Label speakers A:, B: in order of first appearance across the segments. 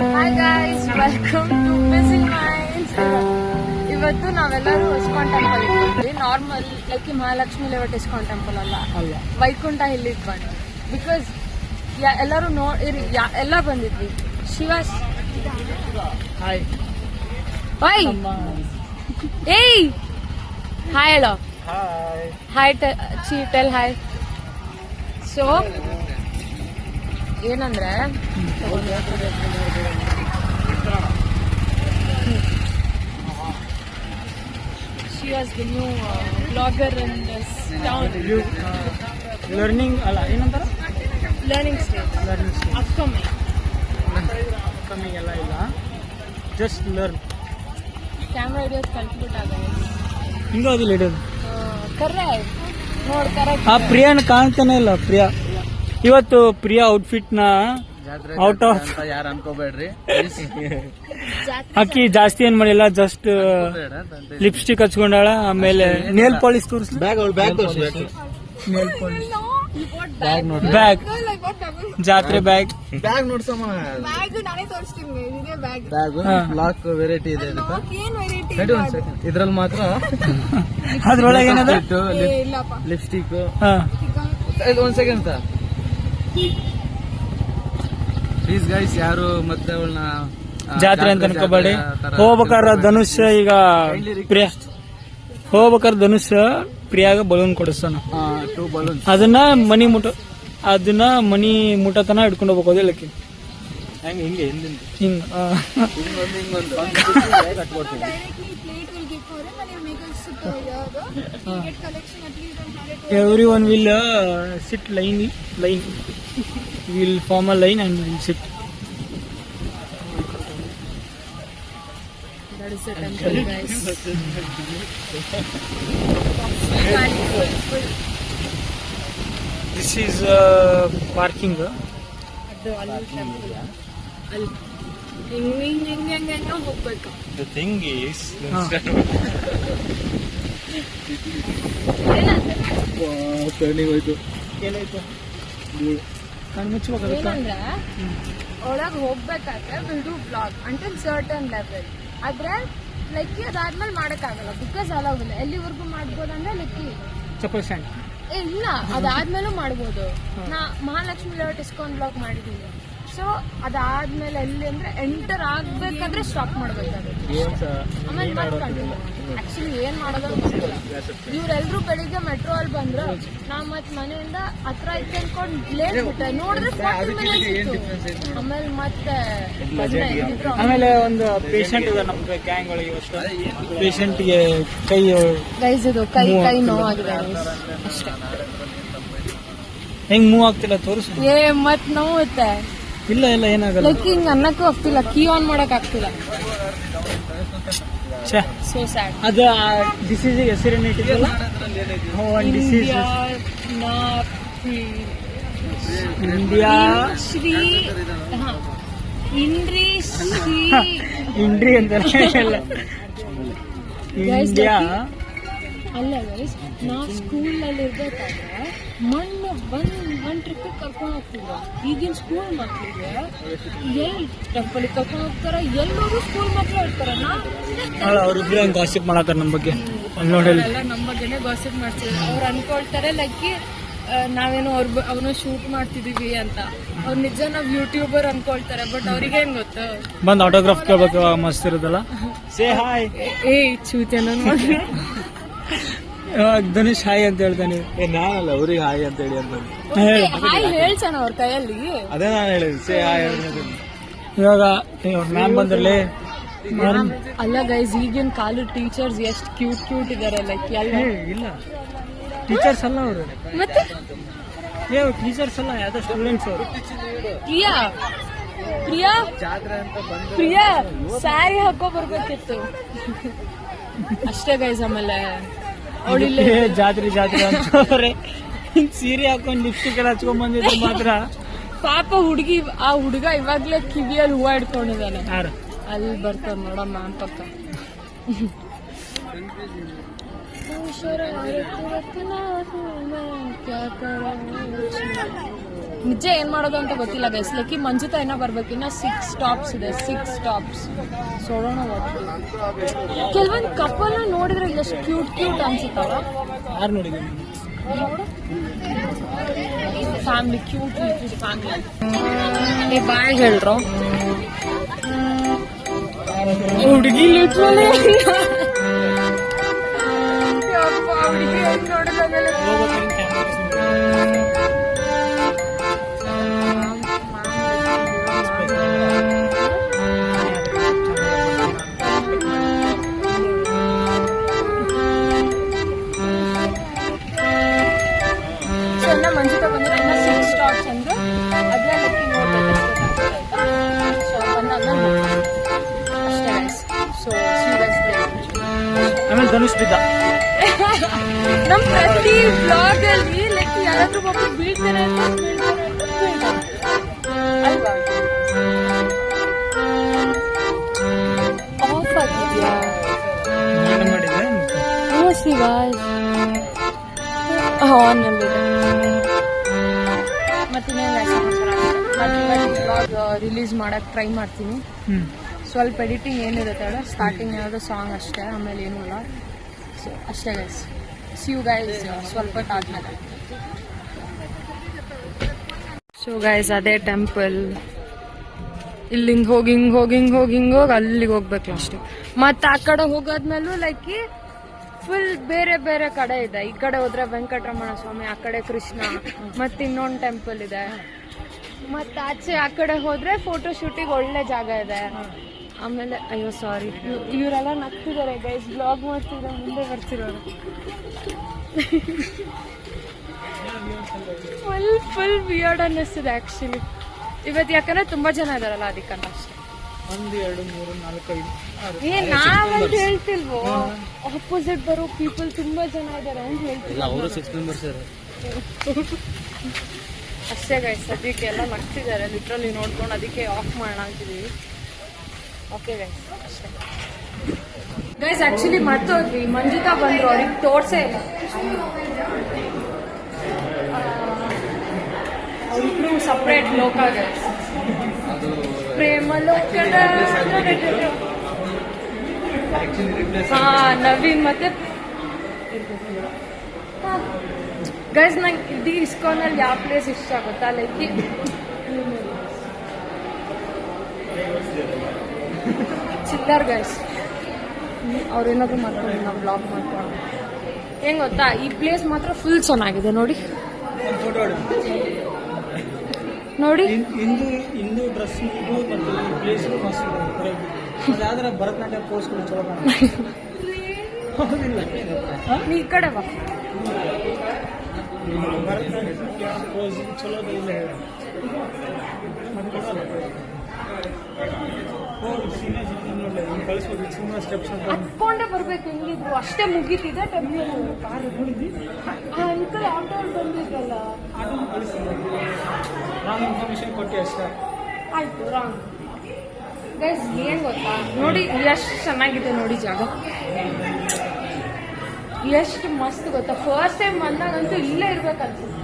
A: Hi guys, welcome to busy minds. ಇವತ್ತು ನಾವೆಲ್ಲರೂ ISKCON temple ಬಂದ್ವಿ. Normal like Mahalakshmi layout ISKCON temple ಅಲ್ಲ, ವೈಕುಂಠ ಹಿಲ್ಲಿಗೆ ಬಂದ್ವಿ. ಬಿಕಾಸ್ ಎಲ್ಲರೂ ಎಲ್ಲ ಬಂದಿದ್ವಿ. ಶಿವಾಸ್
B: ಹಾಯ್
A: ಬಾಯ್ ಏಯ್ ಹಾಯ್ ಹೇಳೋ. Hi tell hi. ಸೊ ಏನಂದ್ರೆ she was the new blogger in this town.
B: Learning ಅಲ್ಲ ಏನಂತಾರ
A: learning stage upcoming
B: ಎಲ್ಲ ಇಲ್ಲ, ಜಸ್ಟ್ ಲರ್ನ್.
A: camera videos ಕಲ್ತ್ಬಿಟ್ಟಾಗ
B: ಹಿಂಗೋದಿಲ್ಲ ಇಡೋದು.
A: ಕರ್ರೆ ನೋಡ್ ಕರೆಕ್ಟ್.
B: ಆ ಪ್ರಿಯಾನ ಕಾಣ್ತಾನೆ ಇಲ್ಲ. ಪ್ರಿಯಾ ಇವತ್ತು ಪ್ರಿಯಾ ಔಟ್ಫಿಟ್ ನ ಔಟ್ ಆಫ್
C: ಯಾರು ಅನ್ಕೋಬೇಡ್ರಿ.
B: ಅಕ್ಕಿ ಜಾಸ್ತಿ ಏನ್ ಮಾಡಿಲ್ಲ, ಜಸ್ಟ್ ಲಿಪ್ಸ್ಟಿಕ್ ಹಚ್ಕೊಂಡಾಳ. ಆಮೇಲೆ ನೇಲ್ ಪಾಲಿಶ್ ತೋರಿಸ್ಲಿ. ನೇಲ್ ಪಾಲಿಶ್, ಬ್ಯಾಗ್, ಜಾತ್ರೆ ಬ್ಯಾಗ್
C: ನೋಡ್ಸಮ್ಮ. ಬ್ಲಾಕ್ ವೆರೈಟಿ ಇದೆ ಇದ್ರಲ್ಲಿ ಮಾತ್ರ.
B: ಅದ್ರೊಳಗೆ ಏನದ
C: ಲಿಪ್ಸ್ಟಿಕ್. ಒಂದ್ ಸೆಕೆಂಡ್ ಪ್ಲೀಸ್ ಗೈಸ್, ಯಾರು ಮತ್ತೆ ಅವಳನ್ನ
B: ಜಾತ್ರೆ ಅಂತ ಅನ್ಕೋಬೇಡಿ. ಹೋಗ್ಬೇಕಾರ ಧನುಷ್ ಈಗ ಪ್ರಿಯಾ ಹೋಗ್ಬೇಕಾದ್ರೆ ಧನುಷ್ ಪ್ರಿಯಾಗ ಬಲೂನ್ ಕೊಡಿಸ್ತಾನ.
C: 2 balloons.
B: ಅದನ್ನ ಮನಿ ಮುಟ್ಟತನ ಹಿಡ್ಕೊಂಡು ಹೋಗ್ಬೇಕು. ಅದಕ್ಕೆ
C: ಹಿಂಗೆ
B: ಹಿಂಗ every one will sit line will form a line and will sit.
A: That is the temple, guys.
B: This is parking.
A: ಅದು ಅಲ್ಲಿ ಟೆಂಪಲ್ ಅಲ್ಲಿ ಹಿಂಗ ಹೋಗ್ಬೇಕು.
C: The thing is, ಟರ್ನಿಂಗ್ ಹೋಯ್ತು.
B: ಏನಾಯ್ತು? ಕಣ್ಣು ಮುಚ್ಚಬೇಕು.
A: ಏನಂದ್ರೆ ಒಳಗೆ ಹೋಗ್ಬೇಕಾದ್ರೆ will do blog until certain level. ಆದ್ರೆ ಲೈಕ್ ಅದಾದ್ಮೇಲೆ ಮಾಡಕ್ಕಾಗಲ್ಲ, ಬಿಕಾಸ್ ಅಲಾವಿಲ್ಲ. ಎಲ್ಲಿವರೆಗೂ ಮಾಡ್ಬೋದಂದ್ರೆ ಲೈಕ್
B: ಚಪ್ಪಲ್ ಸ್ಟ್ಯಾಂಡ್
A: ಇಲ್ಲ, ಅದಾದ್ಮೇಲೂ ಮಾಡ್ಬೋದು. ನಾ ಮಹಾಲಕ್ಷ್ಮಿ ಲೇಔಟ್ ಇಸ್ಕಾನ್ ಬ್ಲಾಗ್ ಮಾಡಿದೀನಿ. ಸೊ ಅದಾದ್ಮೇಲೆ ಎಲ್ಲಿ ಅಂದ್ರೆ ಎಂಟರ್ ಆಗ್ಬೇಕಾದ್ರೆ ಸ್ಟಾಪ್ ಮಾಡ್ಬೇಕಾಗುತ್ತೆ. ಆಮೇಲೆ ಮತ್ತೆ ಕಂಟಿನ್ಯೂ. ಆಕ್ಚುಲಿ ಏನ್ ಮಾಡೋದು ಗೊತ್ತಿಲ್ಲ. ಇವ್ರೆಲ್ರು ಬೆಳಿಗ್ಗೆ ಮೆಟ್ರೋ ಅಲ್ಲಿ ಬಂದ್ರು, ನಾ ಮತ್ ಮನೆಯಿಂದ ಹತ್ರ ಇತ್ತು ಅನ್ಕೊಂಡ್ ಲೇಟ್ ಬಿಟ್ಟೆ. ನೋಡಿದ್ರೆ 40 minutes ಇತ್ತು. ಆಮೇಲೆ ಮತ್ತೆ
B: ಆಮೇಲೆ ಒಂದು ಪೇಷಂಟ್ ಇದೆ ನಮ್ಗೆ ಗ್ಯಾಂಗ್ ಒಳಗೆ. ಇವತ್ತು ಪೇಷಂಟ್ಗೆ ಕೈ
A: ಗೈಸ್ ಇದು ಕೈ ನೋವಾಗಿದೆ ಅಷ್ಟೇ.
B: ಹೆಂಗ್ ಮೂವ್ ಆಗ್ತಿಲ್ಲ ತೋರಿಸು.
A: ಮತ್ ನೋವುತ್ತೆ.
B: ಇಲ್ಲ ಏನಾಗಲ್ಲ.
A: ಲೈಕ್ ಹಿಂಗ್ ಅನ್ನಕ್ಕೂ ಆಗ್ತಿಲ್ಲ, ಕೀ ಆನ್ ಮಾಡಕ್ ಆಗ್ತಿಲ್ಲ. So sad.
B: ಅದು ಡಿಸೀಸ್ ಹೆಸರೇನು ಇಟ್ಟಿದ್ದಲ್ಲ, ಇಂಡಿಯಾ
A: ಶ್ರೀ
B: ಇಂಡ್ರಿ ಅಂತ ಇಂಡಿಯಾ
A: ಅಲ್ಲ ಗೈಸ್. ನಾವು ಸ್ಕೂಲ್ ಅಲ್ಲಿ ಇರ್ಬೇಕಾದ್ರೆ ಮಣ್ಣು ಒಂದ್ ಟ್ರಿಪ್ ಕರ್ಕೊಂಡು ಹೋಗ್ತಿದ್ರು. ಈಗಿನ ಸ್ಕೂಲ್ ಮಕ್ಳಿಗೆ ಎಲ್ಲಿ ಟೆಂಪಲ್ ಕರ್ಕೊಂಡು ಹೋಗ್ತಾರ, ಎಲ್ಲರೂ ಸ್ಕೂಲ್ ಮಕ್ಳು ಇರ್ತಾರ.
B: ಅವ್ರಿಬ್ರು ಹಂಗೆ ಗಾಸಿಪ್ ಮಾಡತ್ತಾರ ನಮ್ಮ ಬಗ್ಗೆ.
A: ಎಲ್ಲ ನಮ್ಮ ಬಗ್ಗೆನೇ ಗಾಸಿಪ್ ಮಾಡ್ತಿದ್ರು. ಅವ್ರು ಅನ್ಕೊಳ್ತಾರೆ ಲೈಕ್ ನಾವೇನೋ ಅವನು ಶೂಟ್ ಮಾಡ್ತಿದೀವಿ ಅಂತ. ಅವ್ರು ನಿಜ ನಾವ್ ಯೂಟ್ಯೂಬರ್ ಅನ್ಕೊಳ್ತಾರೆ. ಬಟ್ ಅವ್ರಿಗೆ ಏನ್ ಗೊತ್ತು,
B: ಬಂದ್ ಆಟೋಗ್ರಾಫ್ ಕೇಳ್ಬೇಕು, ಮಸ್ತ್ ಇರೋದಲ್ಲ. Say hi.
A: ಚೂತೇನ
B: ಧನುಷ್ ಹಾಯ್ ಅಂತ ಹೇಳ್ತಾನೆ.
C: ನಾನಲ್ಲ ಅವ್ರಿಗೆ ಹಾಯ್ ಅಂತ ಹೇಳಿ ಅಂತ
A: ಹಾಯ್ ಹೇಳ್ಸಣ ಅವ್ರ ಕೈಯಲ್ಲಿ.
C: ಅದೇ ನಾನು ಹೇಳಿದ್ವಿ, ಸೇ ಹಾಯ್.
B: ಇವಾಗ ಮ್ಯಾಮ್ ಬಂದ್ರಲ್ಲಿ
A: ಅಲ್ಲ ಗೈಸ್, ಈಗಿನ ಕಾಲು ಟೀಚರ್ಸ್ ಎಷ್ಟು ಕ್ಯೂಟ್ ಇದಾರೆ. ಲೈಕ್
B: ಇಲ್ಲ ಟೀಚರ್ಸ್ ಅಲ್ಲ ಅವರು,
A: ಮತ್ತೆ
B: ಟೀಚರ್ಸ್ ಅಲ್ಲ, ಯಾವ್ದೋ ಸ್ಟೂಡೆಂಟ್ಸ್ ಅವರು.
A: ಪ್ರಿಯಾ ಸ್ಯಾರಿ ಹಾಕೋ ಬರ್ಬೇಕಿತ್ತು ಅಷ್ಟೇ ಗೈಸ್. ಆಮೇಲೆ ಅವಳಿಲ್ಲ
B: ಜಾತ್ರೆ ಅಂತವ್ರೆ ಸೀರೆ ಹಾಕೊಂಡ್ ಲಿಪ್ಸ್ಟಿಕ್ ಎಲ್ಲ ಹಚ್ಕೊಂಡ್ ಬಂದಿದ್ರು ಮಾತ್ರ.
A: ಪಾಪ ಆ ಹುಡುಗ ಇವಾಗ್ಲೇ ಕಿವಿಯಲ್ಲಿ ಹೂವ ಇಟ್ಕೊಂಡಿದ್ದಾನೆ. ಅಲ್ಲಿ ಬರ್ತಾರ ನೋಡ ಮ್ಯಾಮ್ ಪಕ್ಕ. ನಿಜ ಏನ್ ಮಾಡೋದು ಅಂತ ಗೊತ್ತಿಲ್ಲ ಗೈಸ್. ಲೈಕ್ ಮಂಜುತಾ ಏನೋ ಬರ್ಬೇಕು, ಇನ್ನ 6 ಸ್ಟಾಪ್ಸ್ ಇದೆ, 6 ಸ್ಟಾಪ್ಸ್. ಸೋಡೋಣ ಕೆಲವೊಂದು ಕಪಲ್ ನೋಡಿದ್ರೆ ಎಷ್ಟು ಕ್ಯೂಟ್ ಅನ್ಸುತ್ತಲ್ಲ.
B: ಯಾರು ನೋಡಿದ್ದೀನಿ
A: ಫ್ಯಾಮಿಲಿ ಕ್ಯೂಟ್ ಫ್ಯಾಮಿಲಿ. ಏ ಬಾಯ್ ಹೇಳ್ರು ಹುಡುಗಿ ಲಿಟ್ರಲಿ ಹುಡುಗಿ ನೋಡಿದ್ರೆ ಮಂಜುತಾ ಬಂದ್ರೆ ಇನ್ನ 6 ಸ್ಟಾಪ್ಸ್ ಅಂದ್ರೆ ಅದನ್ನ ಲೆಕ್ಕಿ ನೋಡ್ಬೇಕು. ಸೊ ಬಂದಾದ್ಮೇಲೆ ಅಷ್ಟೇ. ಸೊ
B: ಆಮೇಲೆ ಧನುಷ್ ಬಿದ್ದ.
A: ನಮ್ ಪ್ರತಿ ಬ್ಲಾಗ್ ಅಲ್ಲಿ ಲೈಕ್ ಯಾರಾದ್ರೂ ಒಬ್ಬ ಬೀಳ್ತಾರೆ ಅಲ್ವಾ. ಆಫ್ ಆಗಿದ್ಯಾ ಆನ್ ಅಲ್ಲಿದೆ. ಮತ್ತೆ ಬ್ಲಾಗ್ ರಿಲೀಸ್ ಮಾಡಕ್ ಟ್ರೈ ಮಾಡ್ತೀನಿ. ಸ್ವಲ್ಪ ಎಡಿಟಿಂಗ್ ಏನಿರುತ್ತೆ ಅಲ್ಲ, ಸ್ಟಾರ್ಟಿಂಗ್ ಏನಾದ್ರು ಸಾಂಗ್ ಅಷ್ಟೇ, ಆಮೇಲೆ ಏನೂ ಇಲ್ಲ. ಸೊ ಅಷ್ಟೇ ಗೈಸ್. ಸಿ ಯು ಗೈಸ್ ಸ್ವಲ್ಪ ಆದ್ಮೇಲೆ. ಸೊ ಗೈಸ್ ಅದೇ ಟೆಂಪಲ್. ಇಲ್ಲಿಂದ ಹೋಗಿ ಹಿಂಗೆ ಅಲ್ಲಿಗೆ ಹೋಗ್ಬೇಕು ಅಷ್ಟೇ. ಮತ್ತೆ ಆ ಕಡೆ ಹೋಗೋದ್ಮೇಲೂ ಲೈಕ್ ಫುಲ್ ಬೇರೆ ಬೇರೆ ಕಡೆ ಇದೆ. ಈ ಕಡೆ ಹೋದ್ರೆ ವೆಂಕಟರಮಣ ಸ್ವಾಮಿ, ಆ ಕಡೆ ಕೃಷ್ಣ, ಮತ್ತೆ ಇನ್ನೊಂದು ಟೆಂಪಲ್ ಇದೆ. ಮತ್ತೆ ಆಚೆ ಆ ಕಡೆ ಹೋದ್ರೆ ಫೋಟೋ ಶೂಟಿಗೆ ಒಳ್ಳೆ ಜಾಗ ಇದೆ. ಆಮೇಲೆ ಅಯ್ಯೋ ಸಾರಿ, ಇವರೆಲ್ಲ ನಗ್ತಿದ್ದಾರೆ ಗೈಸ್, ಬ್ಲಾಗ್ ಮಾಡ್ತಿದ್ರೆ ಮುಂದೆ ಬರ್ತಿರೋರು. ಫುಲ್ ವಿಯರ್ಡ್ ಅನ್ನಿಸ್ತಿದೆ ಆಕ್ಚುಲಿ ಇವತ್ತು. ಯಾಕಂದ್ರೆ ತುಂಬಾ ಜನ ಇದಾರಲ್ಲ, ಅದಕ್ಕನ್ನ ಅಷ್ಟೇ.
B: 1 2 3 4 5
A: ಏ ನಾವಂತ ಹೇಳ್ತಿಲ್ವೋ, ಆಪೋಸಿಟ್ ಬರೋ ಪೀಪಲ್ ತುಂಬಾ ಜನ ಇದಾರೆ ಅಂತ ಹೇಳ್ತಿಲ್ಲ.
C: ಅವರು 6 ಮೆಂಬರ್ಸ್
A: ಅಷ್ಟೇ ಗೈಸ್. ಸದ್ಯಕ್ಕೆ ಎಲ್ಲ ನಗ್ತಿದ್ದಾರೆ ಲಿಟ್ರಲಿ ನೋಡ್ಕೊಂಡು, ಅದಕ್ಕೆ ಆಫ್ ಮಾಡೋಣ ಅಂತಿದೀವಿ. ಓಕೆ ಗೈಸ್ ಅಷ್ಟೇ. ಗೈಸ್ ಆಕ್ಚುಲಿ ಮರ್ತೋದ್ವಿ, ಮಂಜುತಾ ಬಂದ್ರು, ಅವ್ರಿಗೆ ತೋರ್ಸೇ ಇಲ್ಲ. ಅವ್ರಿಬ್ರು ಸಪ್ರೇಟ್ ಲೋಕ ಗೈಸ್. ಪ್ರೇಮ ಲೋಕದ ಹಾ ನವೀನ್ ಮತ್ತೆ ಗೈಸ್. ನಂಗೆ ಇಡೀ ಇಸ್ಕಾನಲ್ಲಿ ಯಾವ ಪ್ಲೇಸ್ ಇಷ್ಟ ಆಗುತ್ತಾ, ಲೈಕ್ ಚಿಲ್ಲರ್ ಗೈಸ್. ಅವ್ರೇನಾದ್ರು ಮಾಡ್ಕೊಂಡು ನಾವು ಬ್ಲಾಗ್ ಮಾಡ್ಕೊಂಡು ಹೆಂಗ್ ಗೊತ್ತಾ, ಈ ಪ್ಲೇಸ್ ಮಾತ್ರ ಫುಲ್ ಚೆನ್ನಾಗಿದೆ ನೋಡಿ. ನೋಡಿ
B: ಇಂದು ಡ್ರೆಸ್ ಮತ್ತು ಪ್ಲೇಸ್ ಮಸ್ತ್ ಇದೆ. ಅದಾದ್ರೆ ಭರತನಾಟ್ಯ ಕೋರ್ಸ್ಗಳು ಚಲೋ
A: ನೀ ಈ ಕಡೆ ಬಾ.
B: ಭರತನಾಟ್ಯ ಕೋರ್ಸ್ ಚಲೋ ಇಲ್ಲ ಕಳಿಸ್ಬೇಕು. ಸುಮ್ಮನೆ ಸ್ಟೆಪ್ಸ್ ಅಂತ
A: ಹತ್ಕೊಂಡೆ ಬರ್ಬೇಕು, ಹೆಂಗಿದ್ರು ಅಷ್ಟೇ ಮುಗೀತಿದೆ ಟೆಂಪಲ್. ಅಂಕಲ್ ಆಟೋ ಬಂದಿದ್ರಲ್ಲ,
B: ನಾನು ಇನ್ಫಾರ್ಮೇಶನ್ ಕೊಟ್ಟೆ ಅಷ್ಟೇ.
A: ಆಯ್ತು ರಾಂಗ್ ಗೈಸ್. ಏನ್ ಗೊತ್ತಾ ನೋಡಿ, ಎಷ್ಟು ಚೆನ್ನಾಗಿದೆ ನೋಡಿ ಜಾಗ, ಎಷ್ಟು ಮಸ್ತ್ ಗೊತ್ತಾ. ಫಸ್ಟ್ ಟೈಮ್ ಬಂದಾಗಂತೂ ಇಲ್ಲೇ ಇರ್ಬೇಕನ್ಸುತ್ತೆ,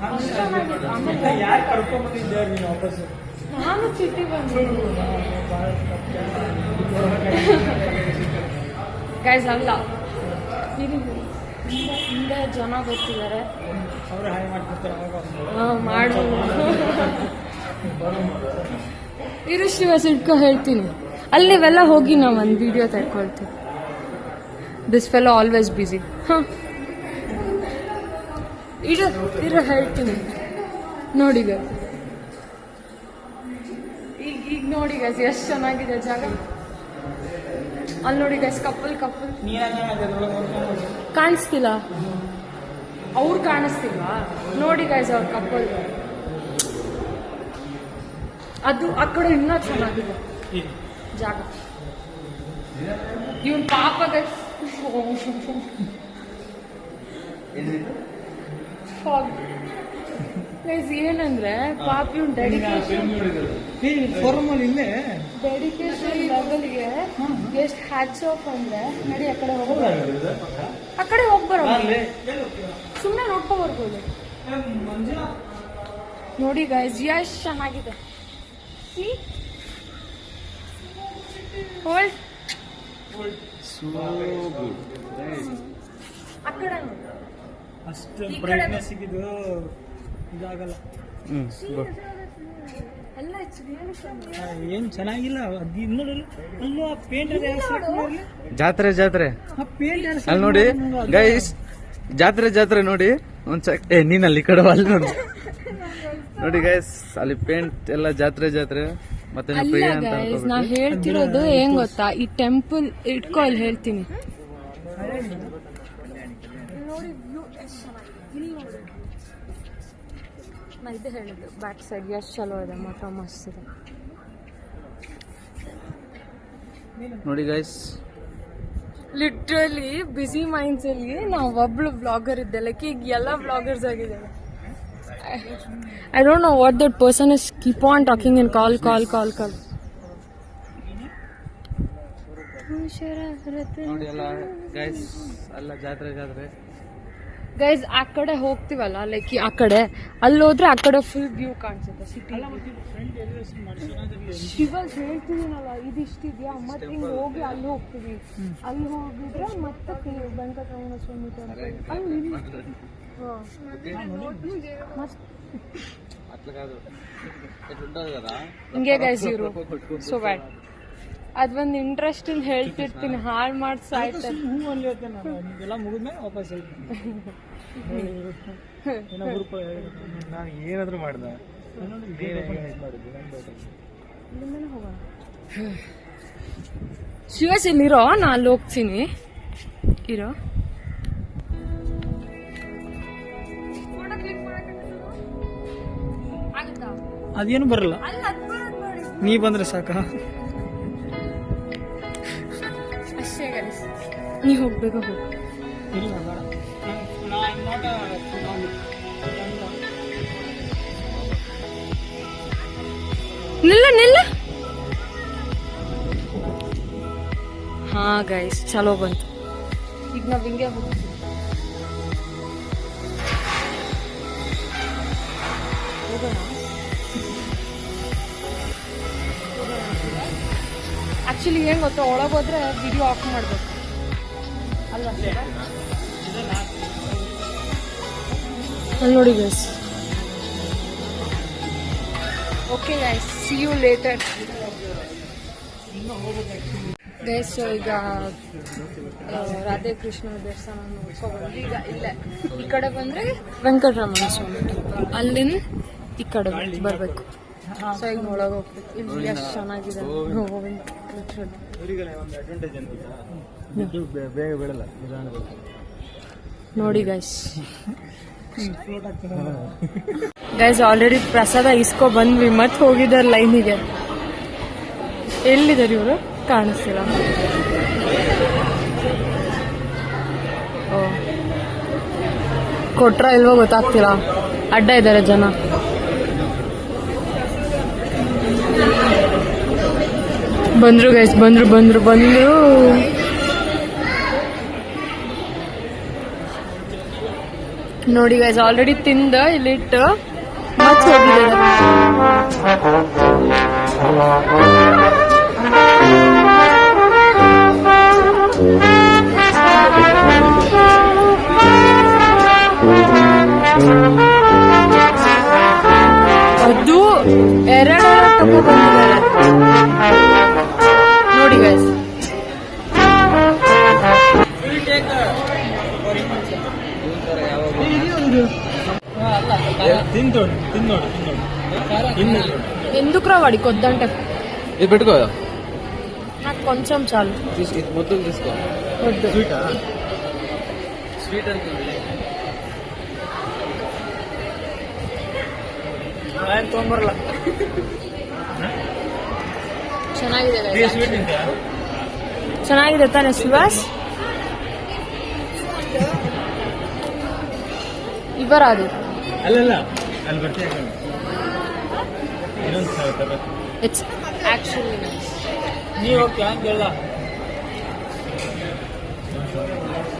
A: ಅಷ್ಟು ಚೆನ್ನಾಗಿದೆ. ಆಮೇಲೆ
B: ಯಾರು ಕರ್ಕೊಂಡ್ಬಂದಿದ್ದಾರೆ ನೀನು ವಾಪಸ್?
A: ನಾನು ಚಿಟ್ಟಿ ಬಂದಿದ್ದೀನಿ ಗೈಸ್. ಅಲ್ಲ ಹಿಂದೆ ಜನ ಗೊತ್ತಿದ್ದಾರೆ,
B: ಅವರು ಹಾಯ್ ಮಾಡ್ತಿರ್ತಾರೆ.
A: ಮಾಡು ಇರು ಶಿವ ಸಿಡ್ಕೊ ಹೇಳ್ತೀನಿ. ಅಲ್ಲಿ ನೀವೆಲ್ಲ ಹೋಗಿ ನಾವು ಒಂದು ವಿಡಿಯೋ ತೆಕ್ಕೊಳ್ತೀವಿ. ದಿಸ್ ಫೆಲೋ ಆಲ್ವೇಸ್ ಬಿಸಿ. ಇರು ಹೇಳ್ತೀನಿ ನೋಡಿ ಗೈಸ್. ಈಗ ನೋಡಿ ಗೈಸ್ ಎಷ್ಟು ಚೆನ್ನಾಗಿದೆ ಜಾಗ. ಅಲ್ಲಿ ನೋಡಿ ಗೈಸ್, ಕಪ್ಪಲ್ ಕಾಣಿಸ್ತಿಲ್ಲ, ಅವ್ರು ಕಾಣಿಸ್ತಿಲ್ವಾ? ನೋಡಿ ಗೈಸ್ ಅವ್ರ ಕಪ್ಪಲ್. ಅದು ಆ ಕಡೆ ಇನ್ನೂ ಚೆನ್ನಾಗಿದೆ ಜಾಗ. ಇವನ್ ಪಾಪ ಗೈಸ್ ಗೈಸ್ ಏನಂದ್ರೆ ಪಾಪ ಇವನ್ ಡೆಡಿಕೇಶನ್ ಲೆವೆಲ್ಗೆ ಎಷ್ಟು ಹ್ಯಾಟ್ಸ್ ಆಫ್ ಅಂದ್ರೆ. ನಡಿ ಆ ಕಡೆ ಹೋಗ್ಬರೋ, ಸುಮ್ಮನೆ ನೋಡ್ಕೊ ಬರ್ಬೋದು. ನೋಡಿ ಗೈಸ್ ಎಷ್ಟು ಚೆನ್ನಾಗಿದೆ. ಹೋಲ್ಡ್ ಆ ಕಡೆ ನೋಡಿ.
B: ಅಷ್ಟು ಬ್ರೈಟ್ನೆಸ್ ಇದು ಇದಾಗಲ್ಲ.
A: ಎಲ್ಲ
B: ಏನ್ ಚೆನ್ನಾಗಿಲ್ಲ. ಅಲ್ಲೂ ಆ ಪೇಂಟ್
C: ಜಾತ್ರೆ ಜಾತ್ರೆ
B: ಆ ಪೇಂಟ್
C: ಅಲ್ಲಿ ನೋಡಿ ಗೈಸ್, ಜಾತ್ರೆ ನೋಡಿ ನೀನ್ ಅಲ್ಲಿ ಕಡೆ ಅಲ್ಲಿ ನೋಡಿ ಗೈಸ್, ಅಲ್ಲಿ ಪೇಂಟ್ ಎಲ್ಲ ಜಾತ್ರೆ ಮತ್ತೆ ನೀವು ಪ್ರಿಯ ಅಂತ ಅನ್ಕೋಬೇಕು.
A: ನಾ ಹೇಳ್ತಿರೋದು ಏನ್ ಗೊತ್ತಾ, ಈ ಟೆಂಪಲ್ ಇಟ್ಕೋ ಅಲ್ಲಿ ಹೇಳ್ತೀನಿ. ನಾ ಇದು ಹೇಳಿದ್ದು ಬ್ಯಾಕ್ ಸೈಡ್ ಎಷ್ಟು ಚಲೋ ಇದೆ, ಮಠ ಮಸ್ತ್ ಇದೆ
C: ನೋಡಿ ಗೈಸ್.
A: ಲಿಟ್ರಲಿ ಬಿಸಿ ಮೈಂಡ್ಸ್ ಅಲ್ಲಿ ನಾವು ಒಬ್ಳು ಬ್ಲಾಗರ್ ಇದ್ದೆ, ಲೈಕ್ ಈಗ ಎಲ್ಲ ಬ್ಲಾಗರ್ಸ್ ಆಗಿದ್ದಾರೆ. I don't know what that person is keep on talking and call.
C: ನೋಡಿ ಅಲ್ಲ ಗೈಸ್, ಅಲ್ಲ ಜಾತ್ರೆ
A: ಗೈಸ್ ಆ ಕಡೆ ಹೋಗ್ತಿವಲ್ಲ, ಲೈಕ್ ಆ ಕಡೆ ಅಲ್ಲಿ ಹೋದ್ರೆ ಆ ಕಡೆ ಫುಲ್ ವ್ಯೂ ಕಾಣಿಸುತ್ತೆ ಸಿಟಿ. ಇವಾಗ ಹೇಳ್ತಿದ್ದೀನಲ್ಲ ಇದಿಷ್ಟಿದ್ಯಾ, ಮತ್ತೆ ಹಿಂಗೆ ಹೋಗಿ ಅಲ್ಲಿ ಹೋಗ್ತೀವಿ. ಅಲ್ಲಿ ಹೋಗಿದ್ರೆ ಮತ್ತೆ ವೆಂಕಟರಮಣ ಸ್ವಾಮಿ ಟೆಂಪಲ್ ಅಲ್ಲಿ ಹಿಂಗೆ ಗೈಸ್ ಇವರು ಸೊ ಬ್ಯಾಡ್. ಅದೊಂದು ಇಂಟ್ರೆಸ್ಟ್ ಇಂದ ಹೇಳ್ತಿರ್ತೀನಿ, ಹಾಳು ಮಾಡಿ ಸಾಯ್ತಾರೆ.
B: ಎಲ್ಲ ಮುಗಿದ್ಮೇಲೆ ವಾಪಸ್
C: ನಾನು ಏನಾದ್ರು ಮಾಡ್ದೆ
A: ಶಿವಸ್ ಇಲ್ಲಿರೋ, ನಾ ಅಲ್ಲಿ ಹೋಗ್ತೀನಿ ಇರೋ.
B: ಅದೇನು ಬರಲ್ಲ, ನೀ ಬಂದ್ರೆ ಸಾಕ.
A: ಅಷ್ಟೇ ಗೈಸ್, ನೀ ಹೋಗ್ಬೇಕು ಹೋಗಿ.
B: ಇಲ್ಲ ಬೇಡ,
A: ನಿಲ್ಲ. ಹಾ ಗೈಸ್ ಚಲೋ ಬಂತು. ಈಗ ನಾವ್ ಹಿಂಗೆ ಹೋಗ್ತೀವಿ. ಆಕ್ಚುಲಿ ಏನ್ ಗೊತ್ತಾ, ಒಳಗೋದ್ರೆ ವಿಡಿಯೋ ಆಫ್ ಮಾಡ್ಬೇಕು ಅಲ್ವಾ? ಅಲ್ಲಿ ನೋಡಿ guys. Okay guys, see you later guys. ಈಗ ರಾಧೆ ಕೃಷ್ಣ ದೇವಸ್ಥಾನ ನೋಡ್ಕೊಬಂದು ಈಗ ಇಲ್ಲೇ ಈ ಕಡೆ ಬಂದ್ರೆ ವೆಂಕಟರಮಣ ಸ್ವಾಮಿ ಟೆಂಪಲ್, ಅಲ್ಲಿಂದ ಈ ಕಡೆ ಬರ್ಬೇಕು. ಸೊ ಈಗ ಒಳಗೆ ಹೋಗ್ಬೇಕು. ಇಲ್ಲಿ ಎಷ್ಟು ಚೆನ್ನಾಗಿದೆ
C: ಬೇಗ ಬೀಳಲ್ಲ.
A: ನೋಡಿ ಗೈಸ್. ಗೈಸ್ ಆಲ್ರೆಡಿ ಪ್ರಸಾದ ಇಸ್ಕೊ ಬಂದ್ವಿ, ಮತ್ತೆ ಹೋಗಿದ್ದಾರೆ ಲೈನಿಗೆ. ಎಲ್ಲಿದ್ದಾರೆ ಇವರು? ಕಾಣಿಸ್ತಿಲ್ಲ. ಕೊಟ್ರ ಇಲ್ವೋ ಗೊತ್ತಾಗ್ತಿಲ್ಲ, ಅಡ್ಡ ಇದ್ದಾರೆ ಜನ. ಬಂದ್ರು ಗೈಸ್, ಬಂದ್ರು. ನೋಡಿ ಗೈಸ್, ಆಲ್ರೆಡಿ ತಿಂದ ಇಲ್ಲಿಟ್ಟು ಮತ್ತೆ ಹೋಗಿದ್ದಾರೆ. ಅದು ಎರಡು ತಗೋ ಬಂದಿದ್ದಾರೆ ನೋಡಿ ಗೈಸ್. ఎందుకు వాడి కొద్దంటే
C: ఇది పెట్టుకో,
A: నాకు కొంచెం చాలు.
C: మొత్తం తీసుకో.
A: వద్దు,
C: స్వీట్ అనుకుంది.
B: ತೊಗೊಂಬರಲ್ಲ.
A: ಚೆನ್ನಾಗಿದೆ ಚೆನ್ನಾಗಿದೆ ತಾನೆ ಸುಭಾಷ್? ಇವರಾದು
C: ಅಲ್ಲಲ್ಲ ಅಲ್ಲಿ ಬರ್ತೀಯ.
A: ಇಟ್ಸ್ ಆಕ್ಚುಲಿ
B: ನೀವು ಹೋಗ್ತೀಯ ಅಂತ ಹೇಳ